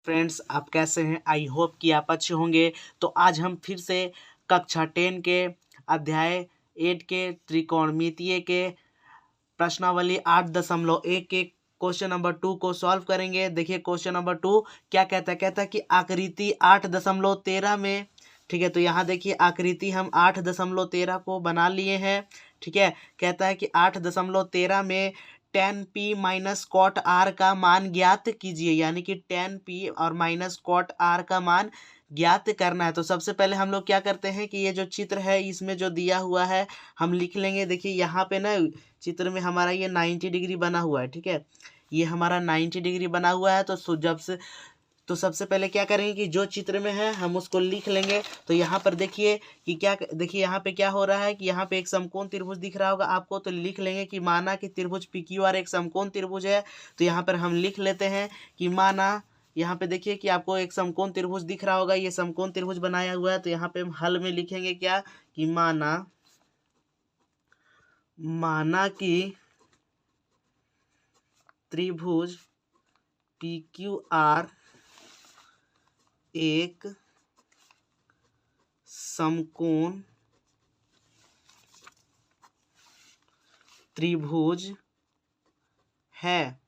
Friends, आप कैसे हैं? आई होप कि आप अच्छे होंगे। तो आज हम फिर से कक्षा 10 के अध्याय 8 के त्रिकोणमितीय के प्रश्नावली 8.1 के क्वेश्चन नंबर 2 को सॉल्व करेंगे। देखिए क्वेश्चन नंबर 2 क्या कहता है। कहता है कि आकृति 8.13 में, ठीक है, तो यहाँ देखिए आकृति हम 8.13 को बना लिए हैं। ठीक है, कहता है कि 8.13 में tan p minus cot r का मान ज्ञात कीजिए, यानी कि tan p और माइनस कॉट r का मान ज्ञात करना है। तो सबसे पहले हम लोग क्या करते हैं कि ये जो चित्र है इसमें जो दिया हुआ है हम लिख लेंगे। देखिए यहाँ पे ना चित्र में हमारा ये 90 डिग्री बना हुआ है। ठीक है, ये हमारा 90 डिग्री बना हुआ है। तो सबसे पहले क्या करेंगे कि जो चित्र में है हम उसको लिख लेंगे। तो यहाँ पर देखिए कि देखिए यहाँ पे क्या हो रहा है कि यहाँ पे एक समकोण त्रिभुज दिख रहा होगा आपको। तो लिख लेंगे कि माना कि त्रिभुज PQR एक समकोण त्रिभुज है। तो यहाँ पर हम लिख लेते हैं कि माना, यहाँ पे देखिए कि आपको एक समकोण त्रिभुज दिख रहा होगा, ये समकोण त्रिभुज बनाया हुआ है। तो यहाँ पे हम हल में लिखेंगे क्या कि माना कि त्रिभुज PQR एक समकोण त्रिभुज है।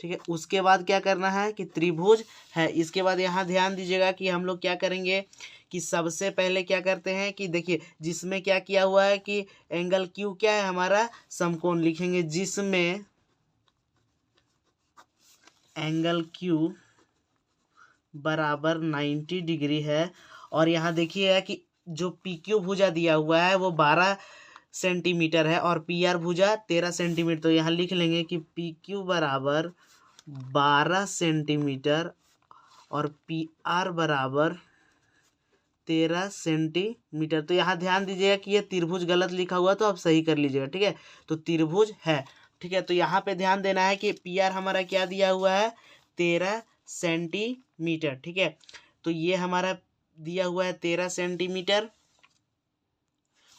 ठीक है, उसके बाद क्या करना है कि त्रिभुज है। इसके बाद यहाँ ध्यान दीजिएगा कि हम लोग क्या करेंगे कि सबसे पहले क्या करते हैं कि देखिए जिसमें क्या किया हुआ है कि एंगल Q क्या है हमारा समकोण, लिखेंगे जिसमें एंगल Q बराबर 90 डिग्री है। और यहाँ देखिए कि जो PQ भुजा दिया हुआ है वो 12 सेंटीमीटर है और PR भुजा 13 सेंटीमीटर। तो यहाँ लिख लेंगे कि PQ बराबर 12 सेंटीमीटर और PR बराबर 13 सेंटीमीटर। तो यहाँ ध्यान दीजिएगा कि ये त्रिभुज गलत लिखा हुआ, तो आप सही कर लीजिएगा। ठीक है, तो त्रिभुज है। ठीक है, तो यहाँ पे ध्यान देना है कि PR हमारा क्या दिया हुआ है 13 सेंटीमीटर। ठीक है, तो ये हमारा दिया हुआ है 13 सेंटीमीटर।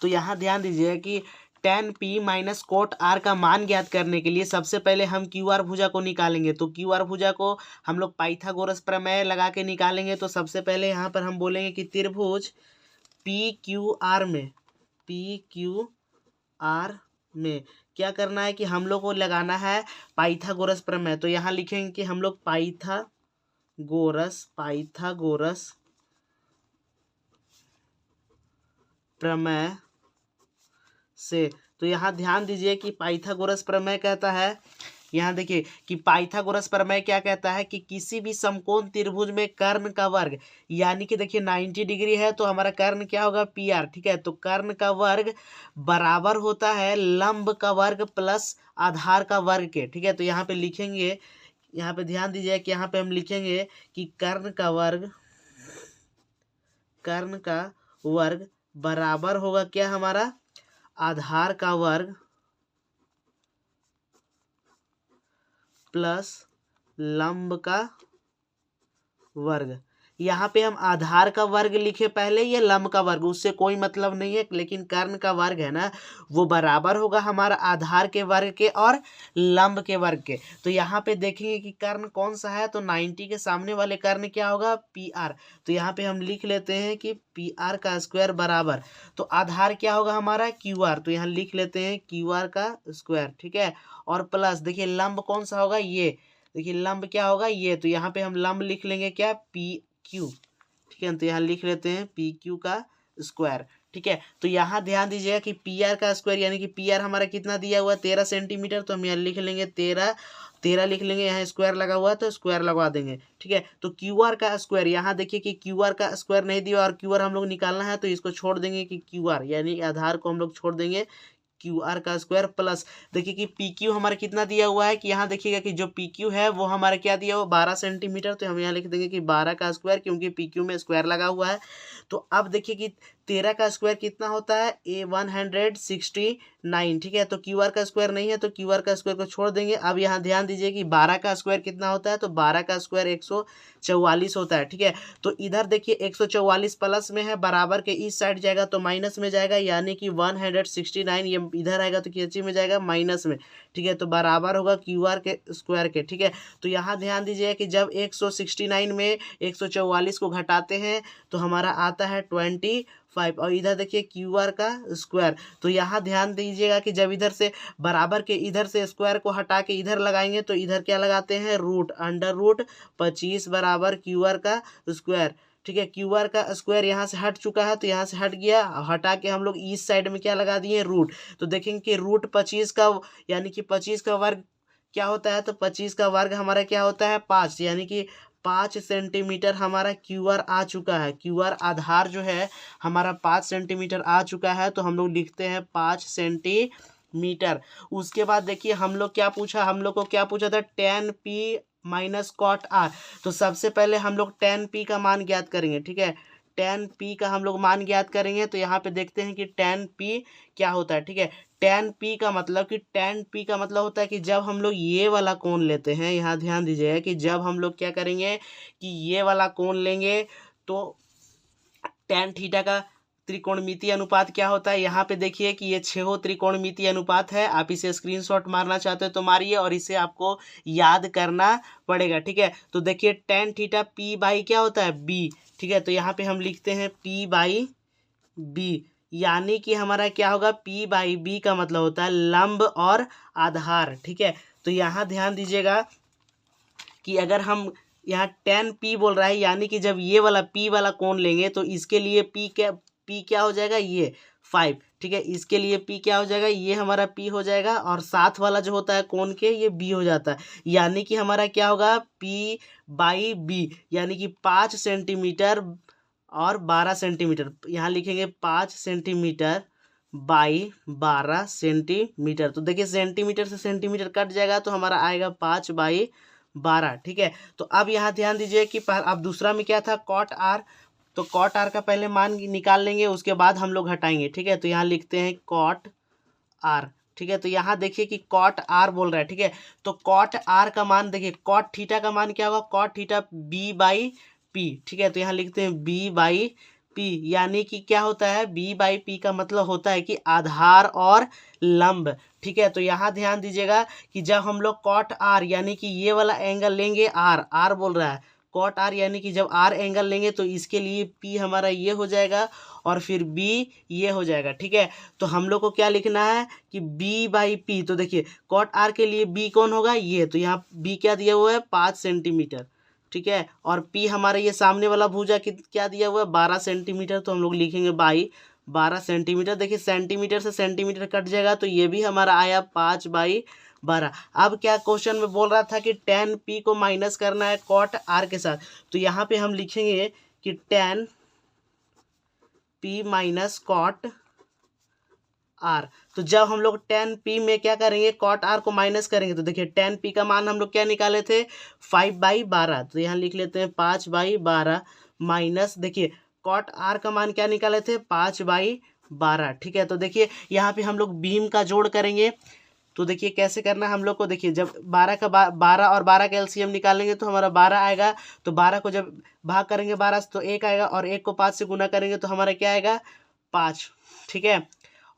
तो यहाँ ध्यान दीजिएगा कि tan p minus cot r का मान ज्ञात करने के लिए सबसे पहले हम QR भुजा को निकालेंगे। तो QR भुजा को हम लोग पाइथागोरस प्रमेय लगा के निकालेंगे। तो सबसे पहले यहाँ पर हम बोलेंगे कि त्रिभुज PQR में क्या करना है कि हम लोग को लगाना है पाइथागोरस प्रमेय। तो यहाँ लिखेंगे कि हम लोग पाइथागोरस प्रमेय से। तो यहाँ ध्यान दीजिए कि पाइथागोरस प्रमेय कहता है, यहाँ देखिए कि पाइथागोरस प्रमेय क्या कहता है कि किसी भी समकोण त्रिभुज में कर्ण का वर्ग, यानी कि देखिए 90 डिग्री है तो हमारा कर्ण क्या होगा PR। ठीक है, तो कर्ण का वर्ग बराबर होता है लंब का वर्ग प्लस आधार का वर्ग के। ठीक है, तो यहाँ पे लिखेंगे, यहाँ पे ध्यान दीजिए कि यहाँ पे हम लिखेंगे कि कर्ण का वर्ग बराबर होगा क्या हमारा आधार का वर्ग प्लस लंब का वर्ग। यहाँ पे हम आधार का वर्ग लिखे पहले, ये लंब का वर्ग, उससे कोई मतलब नहीं है, लेकिन कर्ण का वर्ग है ना वो बराबर होगा हमारा आधार के वर्ग के और लंब के वर्ग के। तो यहाँ पे देखेंगे कि कर्ण कौन सा है, तो 90 के सामने वाले कर्ण क्या होगा PR। तो यहाँ पे हम लिख लेते हैं कि PR का स्क्वायर बराबर, तो आधार क्या होगा हमारा QR, तो यहाँ लिख लेते हैं QR का स्क्वायर। ठीक है, और प्लस देखिए लंब कौन सा होगा, ये देखिए लंब क्या होगा ये, तो यहाँ पे हम लंब लिख लेंगे क्या PQ। ठीक है, तो यहाँ लिख लेते हैं PQ का स्क्वायर। ठीक है, तो यहाँ ध्यान दीजिएगा कि PR का स्क्वायर, यानी कि PR हमारा कितना दिया हुआ है 13 सेंटीमीटर। तो हम यहाँ लिख लेंगे 13 लिख लेंगे, यहाँ स्क्वायर लगा हुआ है तो स्क्वायर लगवा देंगे। ठीक है, तो QR का स्क्वायर, यहाँ देखिए कि QR का स्क्वायर नहीं दिया और QR हम लोग निकालना है, तो इसको छोड़ देंगे कि QR यानी आधार को हम लोग छोड़ देंगे QR का स्क्वायर प्लस देखिए कि PQ हमारा कितना दिया हुआ है कि यहाँ देखिएगा कि जो PQ है वो हमारा क्या दिया हुआ 12 सेंटीमीटर। तो हम यहाँ लिख देंगे कि 12 का स्क्वायर, क्योंकि PQ में स्क्वायर लगा हुआ है। तो अब देखिए कि 13 का स्क्वायर कितना होता है 169, ठीक है। तो क्यू आर का स्क्वायर नहीं है तो क्यू आर का स्क्वायर को छोड़ देंगे। अब यहाँ ध्यान दीजिए कि 12 का स्क्वायर कितना होता है, तो 12 का स्क्वायर 144 होता है, ठीक है। तो इधर देखिए 144 प्लस में है, बराबर के इस साइड जाएगा तो माइनस में जाएगा, यानी कि 169 ये इधर आएगा तो कैंची में जाएगा माइनस में, ठीक है। तो बराबर होगा क्यू आर के स्क्वायर के, ठीक है। तो यहाँ ध्यान दीजिए कि जब 169 में 144 को घटाते हैं तो हमारा आता है 25, और इधर देखिए क्यू आर का स्क्वायर। तो यहाँ ध्यान दीजिएगा कि जब इधर से बराबर के इधर से स्क्वायर को हटा के इधर लगाएंगे तो इधर क्या लगाते हैं रूट, अंडर रूट 25 बराबर क्यू आर का स्क्वायर, ठीक है। क्यू आर का स्क्वायर यहाँ से हट चुका है तो यहाँ से हट गया, हटा के हम लोग इस साइड में क्या लगा दिए रूट। तो देखेंगे कि रूट 25 का यानी कि 25 का वर्ग क्या होता है, तो 25 का वर्ग हमारा क्या होता है 5, यानी कि 5 सेंटीमीटर हमारा क्यू आर आ चुका है। क्यू आर आधार जो है हमारा 5 सेंटीमीटर आ चुका है, तो हम लोग लिखते हैं 5 सेंटीमीटर। उसके बाद देखिए हम लोग क्या पूछा, हम लोग को क्या पूछा था tan p minus cot R. तो सबसे पहले हम लोग tan p का मान ज्ञात करेंगे, ठीक है। tan p का हम लोग मान ज्ञात करेंगे, तो यहाँ पे देखते हैं कि tan p क्या होता है, ठीक है। tan p का मतलब होता है कि जब हम लोग ये वाला कोण लेते हैं, यहाँ ध्यान दीजिएगा कि जब हम लोग क्या करेंगे कि ये वाला कोण लेंगे तो tan थीटा का त्रिकोणमितीय अनुपात क्या होता है। यहाँ पे देखिए कि ये 6 त्रिकोणमितीय अनुपात है। आप इसे स्क्रीनशॉट मारना चाहते हो तो मारिए, और इसे आपको याद करना पड़ेगा, ठीक है। तो देखिए tan थीटा p बाई क्या होता है b, ठीक है। तो यहाँ पे हम लिखते हैं p बाई b, यानी कि हमारा क्या होगा p बाई b का मतलब होता है लंब और आधार, ठीक है। तो यहाँ ध्यान दीजिएगा कि अगर हम यहाँ tan p बोल रहा है, यानी कि जब ये वाला p वाला कोण लेंगे तो इसके लिए p क्या हो जाएगा ये 5, ठीक है। इसके लिए p क्या हो जाएगा, ये हमारा p हो जाएगा, और साथ वाला जो होता है कोण के ये b हो जाता है, यानी कि हमारा क्या होगा p बाई b, यानी कि 5 सेंटीमीटर और 12 सेंटीमीटर। यहाँ लिखेंगे 5 सेंटीमीटर बाई 12 सेंटीमीटर। तो देखिए सेंटीमीटर से सेंटीमीटर कट जाएगा तो हमारा आएगा 5 बाई 12, ठीक है। तो अब यहाँ ध्यान दीजिए कि अब दूसरा में क्या था कॉट आर। तो कॉट आर का पहले मान निकाल लेंगे, उसके बाद हम लोग हटाएंगे, ठीक है। तो यहाँ लिखते हैं कॉट आर, ठीक है। तो यहाँ देखिए कि कॉट आर बोल रहा है, ठीक है। तो कॉट आर का मान देखिए, कॉट थीटा का मान क्या होगा, cot theta B by P, ठीक है। तो यहाँ लिखते हैं बी बाई पी, यानी कि क्या होता है बी बाई पी का मतलब होता है कि आधार और लंब, ठीक है। तो यहाँ ध्यान दीजिएगा कि जब हम लोग कॉट आर यानी कि ये वाला एंगल लेंगे, आर बोल रहा है कॉट आर, यानी कि जब आर एंगल लेंगे तो इसके लिए पी हमारा ये हो जाएगा और फिर बी ये हो जाएगा, ठीक है। तो हम लोग को क्या लिखना है कि बी बाई पी। तो देखिए कॉट आर के लिए बी कौन होगा ये, तो यहाँ बी क्या दिया हुआ है 5 सेंटीमीटर, ठीक है। और पी हमारा ये सामने वाला भुजा क्या दिया हुआ है 12 सेंटीमीटर, तो हम लोग लिखेंगे बाई 12 सेंटीमीटर। देखिए सेंटीमीटर से सेंटीमीटर कट जाएगा तो ये भी हमारा आया 5 बाई 12। अब क्या क्वेश्चन में बोल रहा था कि tan p को माइनस करना है कॉट r के साथ, तो यहाँ पे हम लिखेंगे कि tan p minus cot r। तो जब हम लोग tan p में क्या करेंगे कॉट r को माइनस करेंगे, तो देखिए tan p का मान हम लोग क्या निकाले थे 5 बाई 12, तो यहाँ लिख लेते हैं 5 बाई 12 माइनस देखिए कॉट r का मान क्या निकाले थे 5 बाई 12, ठीक है। तो देखिए यहाँ पे हम लोग बीम का जोड़ करेंगे, तो देखिए कैसे करना है हम लोग को। देखिए जब 12 का 12 और 12 का एलसीएम निकालेंगे तो हमारा 12 आएगा, तो 12 को जब भाग करेंगे 12 से तो 1 आएगा, और 1 को 5 से गुना करेंगे तो हमारा क्या आएगा 5, ठीक है।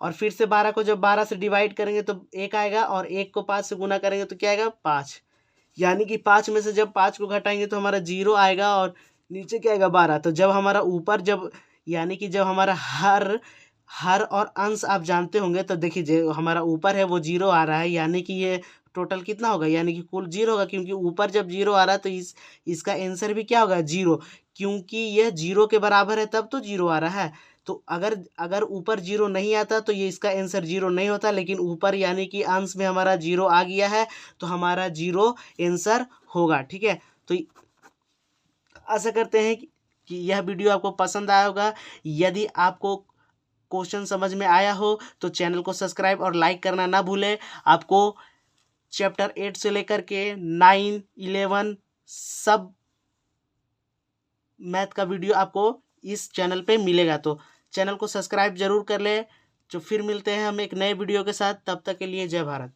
और फिर से 12 को जब 12 से डिवाइड करेंगे तो 1 आएगा, और 1 को 5 से गुना करेंगे तो क्या आएगा 5, यानी कि 5 में से जब 5 को घटाएंगे तो हमारा 0 आएगा, और नीचे क्या आएगा 12। तो जब हमारा ऊपर जब यानी कि जब हमारा हर और अंश आप जानते होंगे, तो देखिए जो हमारा ऊपर है वो 0 आ रहा है, यानी कि ये टोटल कितना होगा, यानी कि कुल 0 होगा, क्योंकि ऊपर जब 0 आ रहा है तो इसका आंसर भी क्या होगा 0, क्योंकि यह 0 के बराबर है तब तो 0 आ रहा है। तो अगर ऊपर 0 नहीं आता तो ये इसका आंसर 0 नहीं होता, लेकिन ऊपर यानी कि अंश में हमारा 0 आ गया है तो हमारा 0 आंसर होगा, ठीक है। तो आशा करते हैं कि यह वीडियो आपको पसंद आया होगा। यदि आपको क्वेश्चन समझ में आया हो तो चैनल को सब्सक्राइब और लाइक करना ना भूलें। आपको चैप्टर 8 से लेकर के 9, 11 सब मैथ का वीडियो आपको इस चैनल पे मिलेगा। तो चैनल को सब्सक्राइब जरूर कर ले। जो फिर मिलते हैं हम एक नए वीडियो के साथ, तब तक के लिए जय भारत।